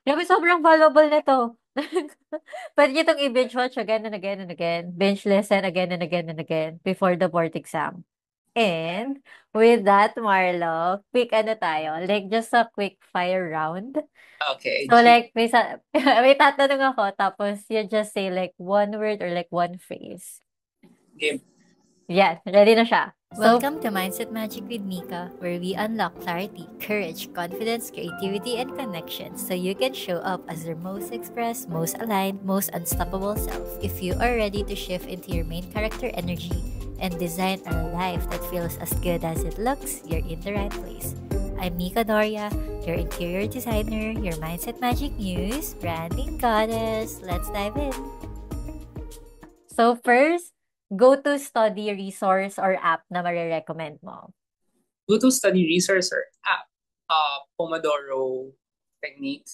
Grabe, sobrang valuable nito. Pwede niyo itong i-binge watch again and again and again. Binge listen again and again and again before the board exam. And with that, Marlo, quick ano tayo, like just a quick fire round. Okay, So G. like may tatanong ako tapos you just say like one word or like one phrase. Game. Yes, ready na siya. Welcome to Mindset Magic with Mika, where we unlock clarity, courage, confidence, creativity, and connection so you can show up as your most expressed, most aligned, most unstoppable self. If you are ready to shift into your main character energy and design a life that feels as good as it looks, you're in the right place. I'm Mika Doria, your interior designer, your Mindset Magic Muse, branding goddess. Let's dive in. So first, go-to study resource or app na marirecommend mo? Go to study resource or app. Pomodoro technique.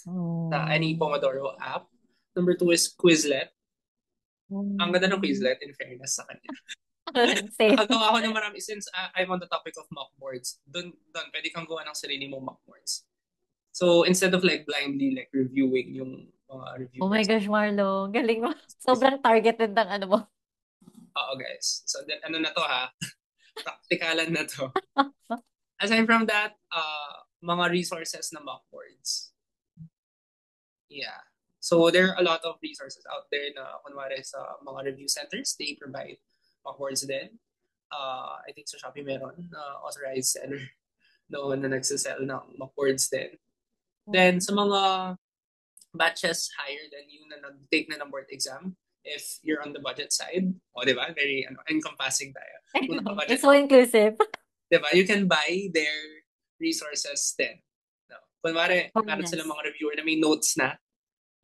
Any Hmm. Pomodoro app. Number two is Quizlet. Ang ganda ng Hmm. Quizlet in fairness sa kanya. Same. Nakagawa ako ng marami since I'm on the topic of mock boards. Doon, pwede kang gawa ng sarili mong mock boards. So, instead of like blindly like reviewing yung mga Oh my reviewers. gosh, Marlo. Galing mo. Sobrang targeted ng ano mo. Oo, guys. So, then, ano na to ha? Praktikalan na to. Aside from that, mga resources na mock boards. Yeah. So, there are a lot of resources out there na kunwari sa mga review centers, they provide mock boards din. I think sa Shopee meron authorized seller noon na nagsisell ng mock boards din. Then, sa mga batches higher than you na nag-take na ng board exam, if you're on the budget side, o di ba? Very encompassing tayo. Kung It's naka-budget so ka, inclusive. di ba? You can buy their resources then. No. Kunwari, Oh, meron sila yes. mga reviewer na may notes na,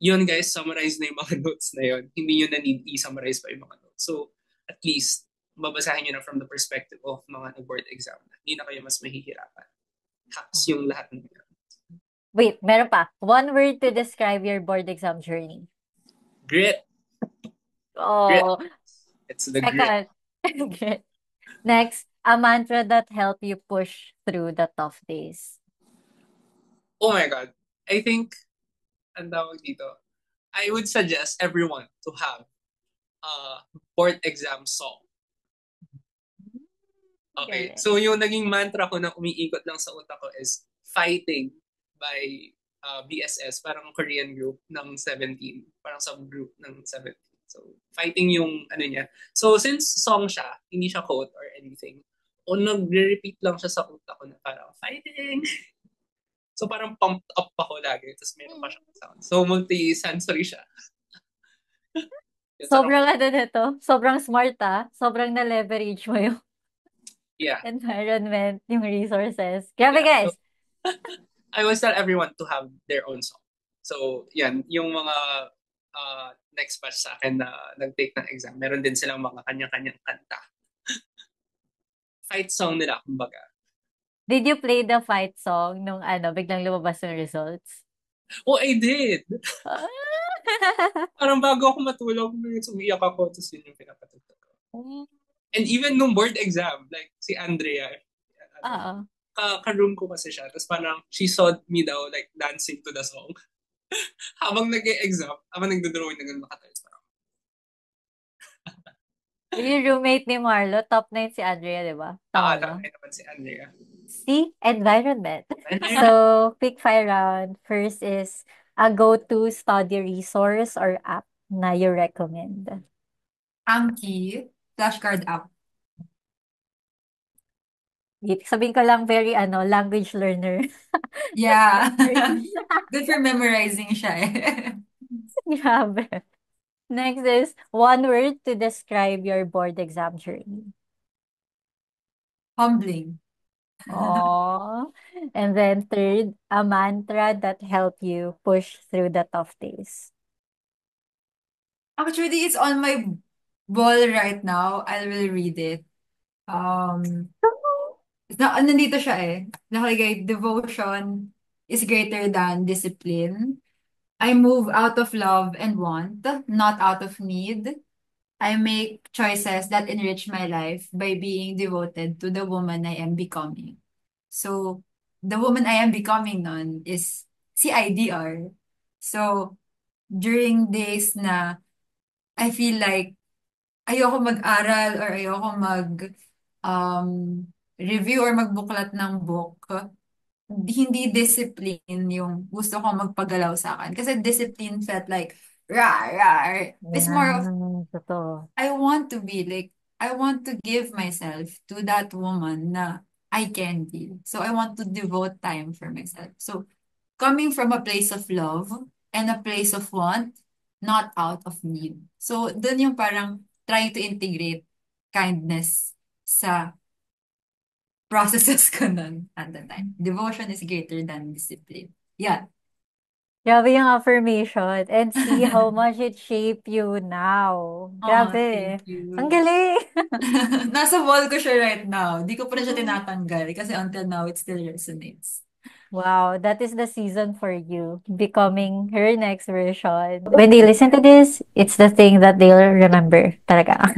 yun guys, summarize na yung mga notes na yun. Hindi yun na need i-summarize pa yung mga notes. So, at least, babasahin nyo na from the perspective of mga nag-board exam. Hindi na kayo mas mahihirapan. Hacks yung lahat ng yun. Wait, meron pa. One word to describe your board exam journey. Grit. Grit. Oh, It's the grit. second. Okay. Next, a mantra that help you push through the tough days. Oh my God. I think, ang tawag dito, I would suggest everyone to have a board exam song. Okay. Galing. So yung naging mantra ko na umiikot lang sa utak ko is Fighting by BSS, parang Korean group ng 17, parang subgroup ng 17. So Fighting yung ano niya. So since song siya, hindi siya quote or anything, o nagre-repeat lang siya sa utak ko na parang Fighting. So parang pumped up ako lagi, tapos meron pa siyang sound. So multi-sensory siya. Yun, sarap. Sobrang ano nito, sobrang smart Sobrang na-leverage mo yung Yeah. environment, yung resources. Grabe Yeah. So guys! I always tell everyone to have their own song. So, yan, yung mga next batch sa akin na nag-take ng exam, meron din silang mga kanya-kanyang kanta. Fight song nila, kumbaga. Did you play the fight song nung ano, biglang lumabas yung results? Oh, I did! Ah! Parang bago ako matulog, umiyak ako, tapos yun yung pinapatugtog ko. Mm, And even nung board exam, like si Andrea, ano, Oo. ka-room ko kasi siya, tapos parang she saw me daw like dancing to the song. Habang nag-exam, habang nagdo-drawing na ganun nakatayo. Parang, Yung roommate ni Marlo, top 9 si Andrea, di ba? Tama ba? tama naman si Andrea. See? Environment. Andrea, So, quick fire round. First is a go-to study resource or app na you recommend. Anki, flashcard app. Sabihin ko lang very ano, language learner. Yeah. Learning. Good for memorizing siya eh. Grabe. Next is one word to describe your board exam journey. Humbling. Oh. And then third, a mantra that help you push through the tough days. Actually, it's on my wall right now. I will read it. Um, nandito siya eh. Nakalagay, devotion is greater than discipline. I move out of love and want, not out of need. I make choices that enrich my life by being devoted to the woman I am becoming. So, the woman I am becoming nun is si IDR. So, during days na I feel like ayoko mag-aral or ayoko um, review or magbuklat ng book, hindi discipline yung gusto kong magpagalaw sa akin. Kasi discipline felt like, rah, rah. It's more of, Yan, totoo. I want to be like, I want to give myself to that woman na I can be. So I want to devote time for myself. So coming from a place of love and a place of want, not out of need. So dun yung parang trying to integrate kindness sa processes ko nun at the time. Devotion is greater than discipline. Yeah. Grabe yung affirmation and see how much it shaped you now. Oh, Grabe. thank you. Ang galing. Nasa wall ko siya right now. Di ko pa rin siya tinatanggal kasi until now it still resonates. Wow, that is the season for you, becoming her next version. When they listen to this, it's the thing that they'll remember talaga.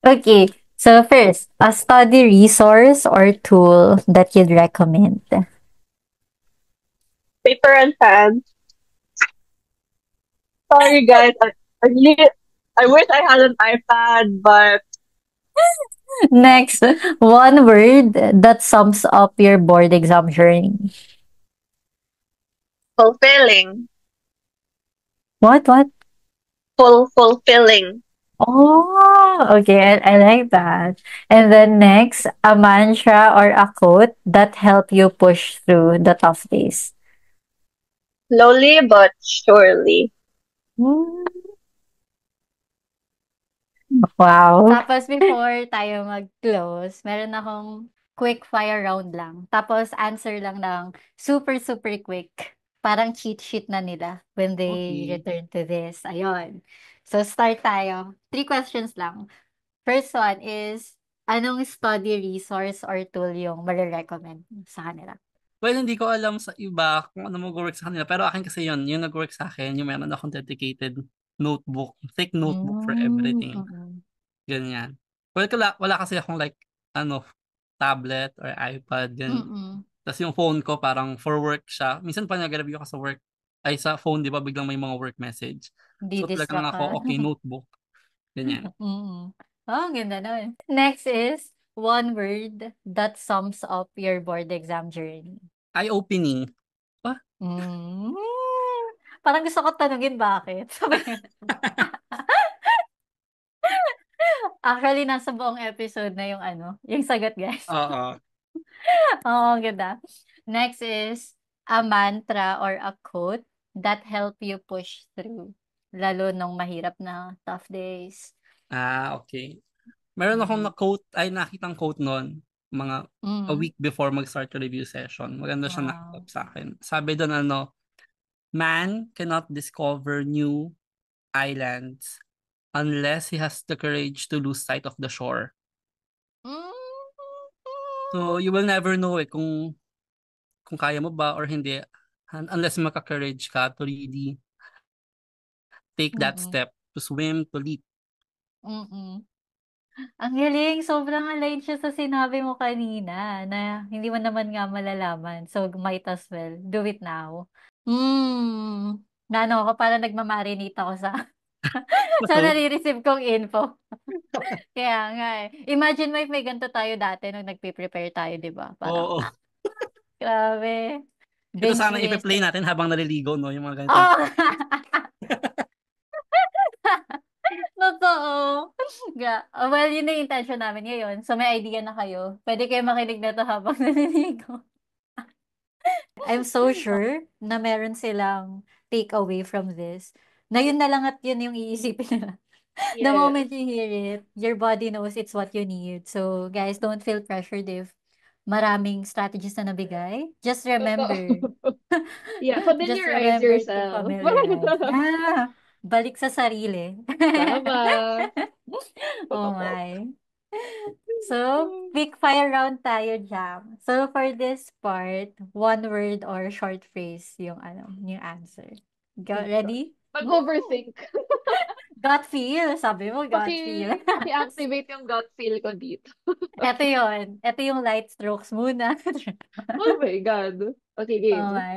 Okay, so first, a study resource or tool that you'd recommend. Paper and pen. Sorry, guys. I wish I had an iPad, but Next, one word that sums up your board exam journey. fulfilling. What? Fulfilling. Oh, okay, I like that. And then next, a mantra or a quote that help you push through the tough days. Slowly but surely. Hmm. Wow. Tapos before tayo mag-close, meron akong quick fire round lang. Tapos answer lang ng super, super quick. Parang cheat sheet na nila when they Okay. return to this. Ayun. So start tayo. 3 questions lang. First one is, anong study resource or tool yung mare-recommend sa kanila? Well, hindi ko alam sa iba kung ano mag-work sa kanila. Pero akin kasi yun, yung nag-work sa akin, yung meron akong dedicated notebook, thick notebook for everything. Ganyan. Well, wala kasi akong like, tablet or iPad, ganyan. Tapos yung phone ko parang for work siya. Minsan pa nag-review ka sa work, ay sa phone, di ba, biglang may mga work message. Hindi So talagang distract ka. ako, okay, notebook. Ganyan. Oh, ang ganda nun. Next is, one word that sums up your board exam journey. Eye-opening. Mm. Parang gusto ko tanungin bakit. Sabi Actually, nasa buong episode na yung yung sagot, guys. Oo. Oo, ang ganda. Next is a mantra or a quote that help you push through, lalo nung mahirap na tough days. Okay. Meron akong na-quote, nakitang quote noon, mga a week before mag-start yung review session. Maganda siya nakitap sa akin. Sabi doon man cannot discover new islands unless he has the courage to lose sight of the shore. So, you will never know kung kaya mo ba or hindi unless maka-courage ka to really take that step, to swim, to leap. Ang galing, sobrang align siya sa sinabi mo kanina na hindi mo naman nga malalaman. So, might as well do it now. Naano ako, parang nagmamarinate ako sa sa nare-receive kong info. Kaya nga eh. Imagine mo if may ganito tayo dati nung nagpe-prepare tayo, di ba? Parang, Oo. grabe. Ito Binge sana ipe-play listen. natin habang naliligo, no? Yung mga ganito. Oh! Totoo. Well, yun na yung intention namin ngayon. So, may idea na kayo. Pwede kayo makinig na to habang naliligo. I'm so sure na meron silang takeaway from this. Na yun na lang at yun yung iisipin nila. The Yes. moment you hear it, your body knows it's what you need. So, guys, don't feel pressured if maraming strategies na nabigay. Just remember. Yeah, Just familiarize remember to yourself. familiarize. Yeah. Balik sa sarili. Tama. Oh my. So, quick fire round tayo, Jam. So, for this part, one word or short phrase yung answer. Ready? Mag-overthink. Gut feel. Sabi mo, gut feel. Paki-activate yung gut feel ko dito. Ito yun. Ito yung light strokes muna. Oh my God. Okay, game. Okay.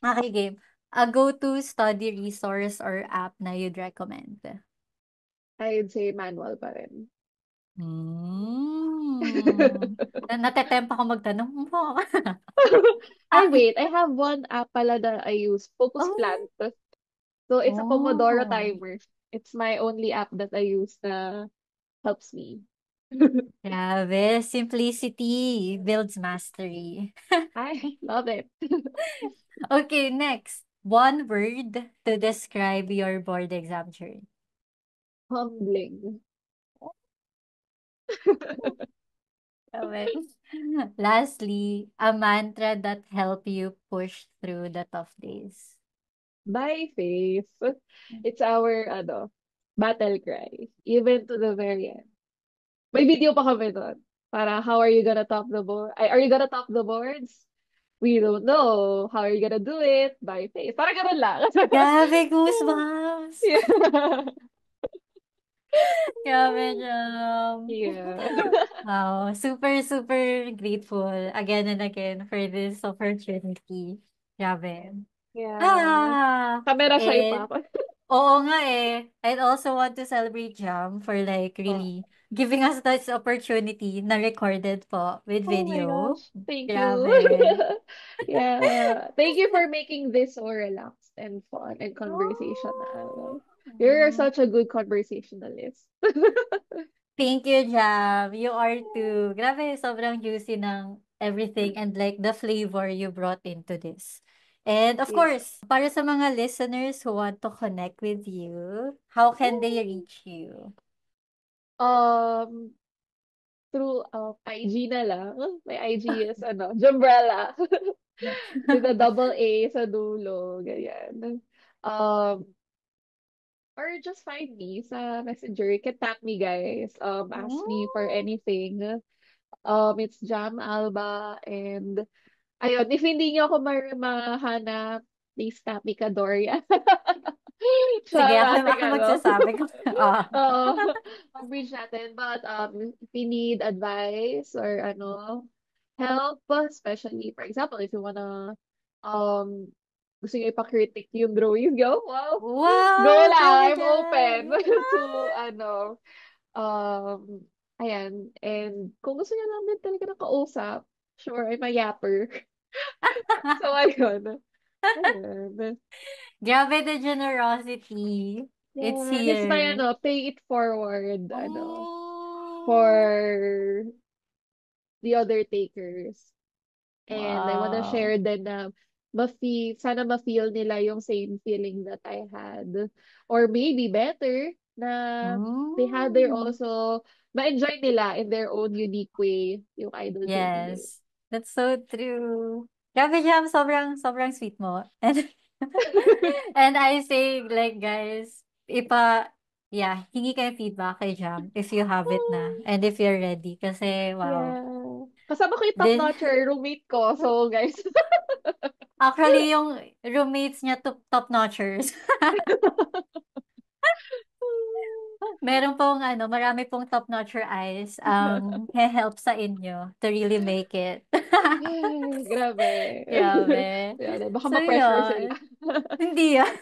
Okay, game. A go-to study resource or app na you'd recommend? I'd say manual pa rin. Natetempt ako magtanong mo. Ay, wait. I have one app pala that I use. Focus Oh. Plant. So, it's a Pomodoro Oh. timer. It's my only app that I use na helps me. Grabe, simplicity builds mastery. I love it. Okay, next. One word to describe your board exam journey. Humbling. Okay. Lastly, a mantra that help you push through the tough days. By faith. It's our, battle cry. Even to the very end. May video pa kami doon. Para, how are you gonna top the board? Are you gonna top the boards? We don't know. How are you gonna do it? By faith. Parang ganun lang. Grabe, goosebumps. Yeah. Grabe, Jam. Yeah. Wow, super, super grateful again and again for this opportunity. Grabe. Yeah. Camera shy pa And ako. oo nga eh. I'd also want to celebrate Jam for like really giving us this opportunity na recorded po with Oh my video. gosh. Thank you. Grabe. Yeah. Thank you for making this so relaxed and fun and conversational. You're such a good conversationalist. Thank you, Jam. You are too. Grabe, sobrang juicy ng everything and like the flavor you brought into this. And of Yeah. course, para sa mga listeners who want to connect with you, how can they reach you? Through IG na lang. My IG is Jumbrella. With a double A sa dulo. Ganyan. Or just find me sa Messenger. You can tag me, guys. Ask me for anything. It's Jam Alba. And, ayun, if hindi niyo ako mahanap, please tap me ka, Doria. Sige, ako Sa yung ating, magsasabi ko. Oo. Mag-bridge natin. But, if you need advice or, help, especially, for example, if you wanna, gusto niyo ipa-critic yung drawing, go, wow. Go Wow, lang, grabe I'm open dyan. to, um, ayan. And kung gusto niya namin talaga ng kausap, sure, I'm a yapper. So, ayun. Ayun. Grabe the generosity. It's Yeah, and it's my, here. pay it forward, for Oh. the other takers. And I wanna Wow. share din na sana ma-feel nila yung same feeling that I had. Or maybe better, na they had their also, ma-enjoy nila in their own unique way yung idol journey nila. Yes. That's so true. Grabe, Jam. Sobrang, sobrang sweet mo. And, and I say, like, guys, hingi kayo feedback kay Jam if you have it na. And if you're ready. Kasi, wow. Yeah. Kasama ko yung top-notcher roommate ko. So, guys. Actually, yung roommates niya top-notchers. Meron pong marami pong top-notcher eyes help sa inyo to really make it. Ay, grabe. Grabe. Baka So, ma-pressure sila. Hindi yan.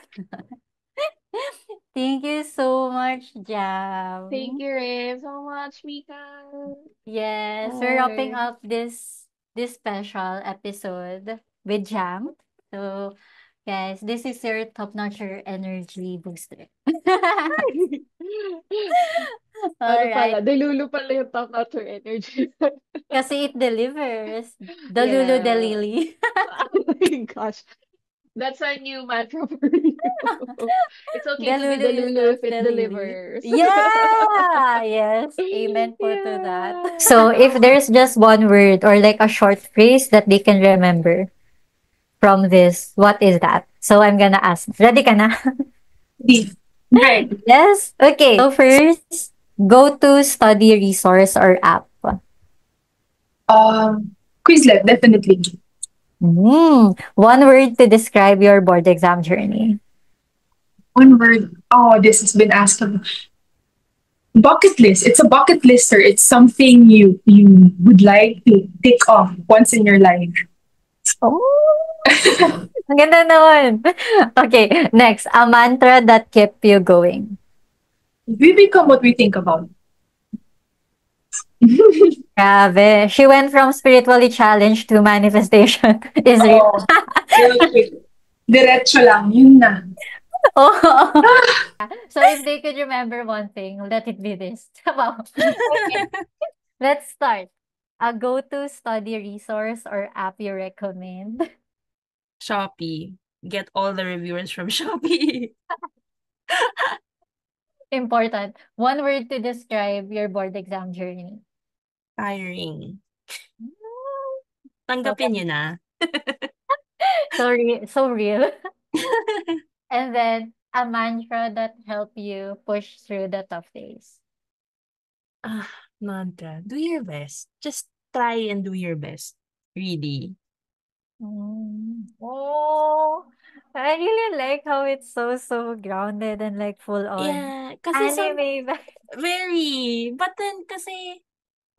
Thank you so much, Jam. Thank you, Rin, so much, Mika. Yes, we're wrapping up this special episode with Jam. So, guys, this is your top-notcher energy booster. Pala, Alright. delulu pala yung top-notcher energy. Kasi it delivers. Delulu delili. Oh my gosh. That's a new mantra for you. It's okay to be Delulu is delulu not if it delili. delivers. Yeah! Yes. Amen po to that. Yeah. So, if there's just one word or like a short phrase that they can remember from this, what is that? So, I'm gonna ask. Ready ka na? Right. Yes? Okay. So, first, go-to study resource or app. Quizlet, definitely. One word to describe your board exam journey. One word. Oh, this has been asked of bucket list. It's a bucket lister. It's something you would like to tick off once in your life. Oh, Ang ganda naman. Okay, next. A mantra that kept you going. We become what we think about. Grabe. She went from spiritually challenged to manifestation. Is real. Oh, real quick. Diretso lang, yun na. Oh. So if they could remember one thing, let it be this. Wow. Okay. Let's start. A go-to study resource or app you recommend? Shopee. Get all the reviewers from Shopee. Important. One word to describe your board exam journey. Tiring. Tanggapin niyo na. So real. And then a mantra that help you push through the tough days. Mantra. Do your best. Just try and do your best. Really. Oh, I really like how it's so grounded and like full on Yeah, kasi anime. very. But then kasi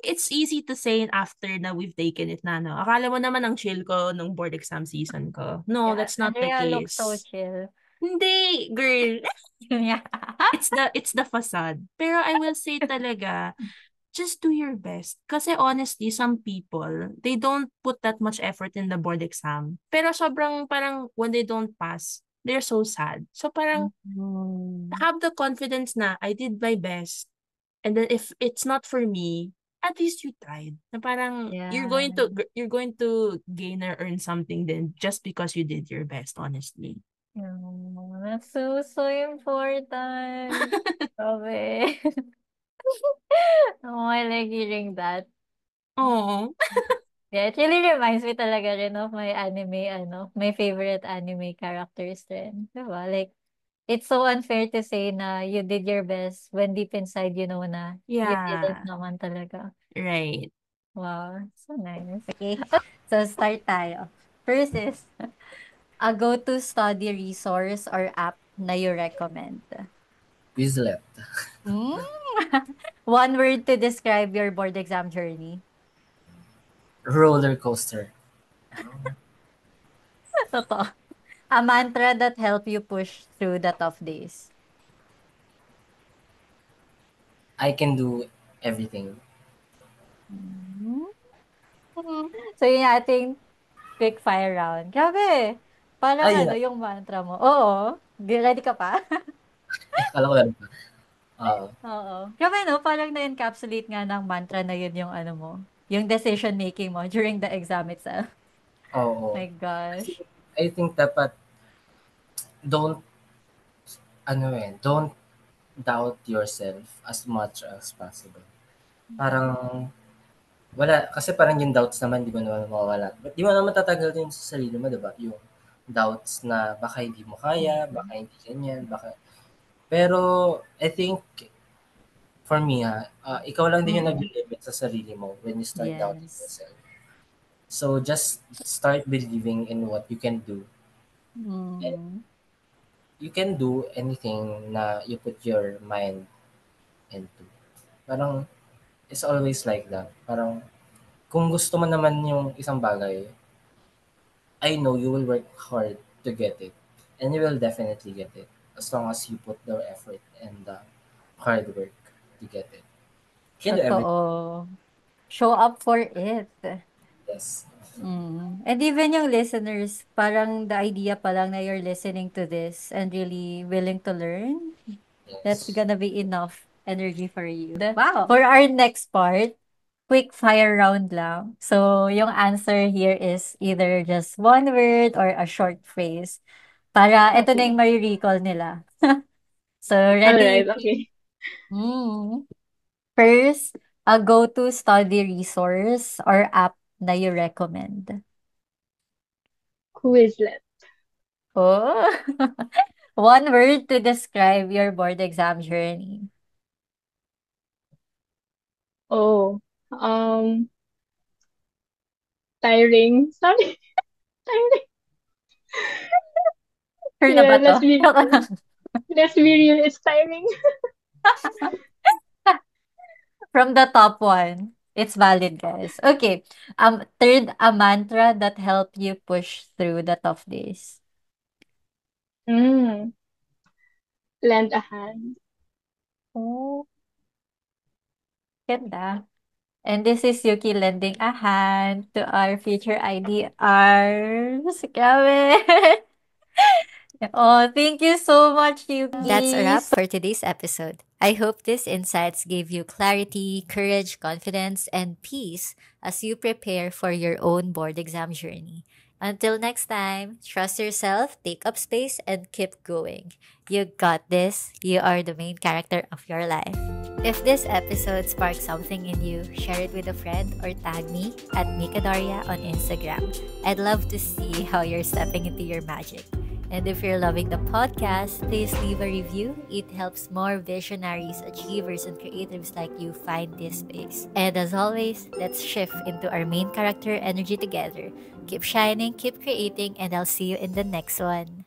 it's easy to say after na we've taken it na, no? Akala mo naman ang chill ko nung board exam season ko. No, Yeah, that's not the Andrea looks so case. chill. Hindi, girl. Yeah. It's the facade. Pero I will say talaga, just do your best. Kasi honestly, some people, they don't put that much effort in the board exam. Pero sobrang parang when they don't pass, they're so sad. So parang have the confidence na I did my best. And then if it's not for me, at least you tried. Na parang you're going to gain or earn something then just because you did your best, honestly. Oh, that's so important. Grabe. Oh, I like hearing that. Oh. Yeah, it really reminds me talaga rin of my anime, my favorite anime characters rin. Diba? Like, it's so unfair to say na you did your best when deep inside you know na you didn't Yeah. naman talaga. Right. Wow, so nice. Okay, so start tayo. First is, a go-to study resource or app na you recommend. Quizlet. One word to describe your board exam journey. Roller coaster. Totoo. A mantra that help you push through the tough days. I can do everything. So yun yung ating quick fire round. Grabe. Parang Ayun na. yung mantra mo. Oo. Ready ka pa? Akala ko lang. Oo. Grabe no, parang na-encapsulate nga ng mantra na yun yung mo, yung decision making mo during the exam itself. Oo. My gosh. I think dapat don't don't doubt yourself as much as possible. Parang wala, kasi parang yung doubts naman, di mo naman mawawala. But di mo naman tatagal din sa sarili mo, di ba? Yung doubts na baka hindi mo kaya, baka hindi ganyan, baka... Pero, I think, for me ikaw lang din yung nag-limit sa sarili mo when you start doubting yourself. So, just start believing in what you can do. And you can do anything na you put your mind into. Parang, it's always like that. Parang, kung gusto mo naman yung isang bagay, I know you will work hard to get it. And you will definitely get it. As long as you put the effort and the hard work to get it. You can do everything. Totoo. Show up for it. Yes. And even yung listeners, parang the idea pa lang na you're listening to this and really willing to learn, that's Yes. gonna be enough energy for you. Wow. For our next part, quick fire round lang. So, yung answer here is either just one word or a short phrase. Para ito na yung ma-recall nila. So, ready? Alright, okay. First, a go-to study resource or app na you recommend. Quizlet. Oh, one word to describe your board exam journey. Oh, tiring. Sorry, tiring. Sure na ba Yeah, to? let's be real, it's tiring. From the top one. It's valid, guys. Okay. Third, a mantra that helped you push through the tough days. Mm, lend a hand. Oh, ganda. And this is Yuki lending a hand to our future IDRs. Grabe. Oh, thank you so much, Yuki. That's a wrap for today's episode. I hope these insights gave you clarity, courage, confidence, and peace as you prepare for your own board exam journey. Until next time, trust yourself, take up space, and keep going. You got this. You are the main character of your life. If this episode sparked something in you, share it with a friend or tag me at Mikadoria on Instagram. I'd love to see how you're stepping into your magic. And if you're loving the podcast, please leave a review. It helps more visionaries, achievers, and creatives like you find this space. And as always, let's shift into our main character energy together. Keep shining, keep creating, and I'll see you in the next one.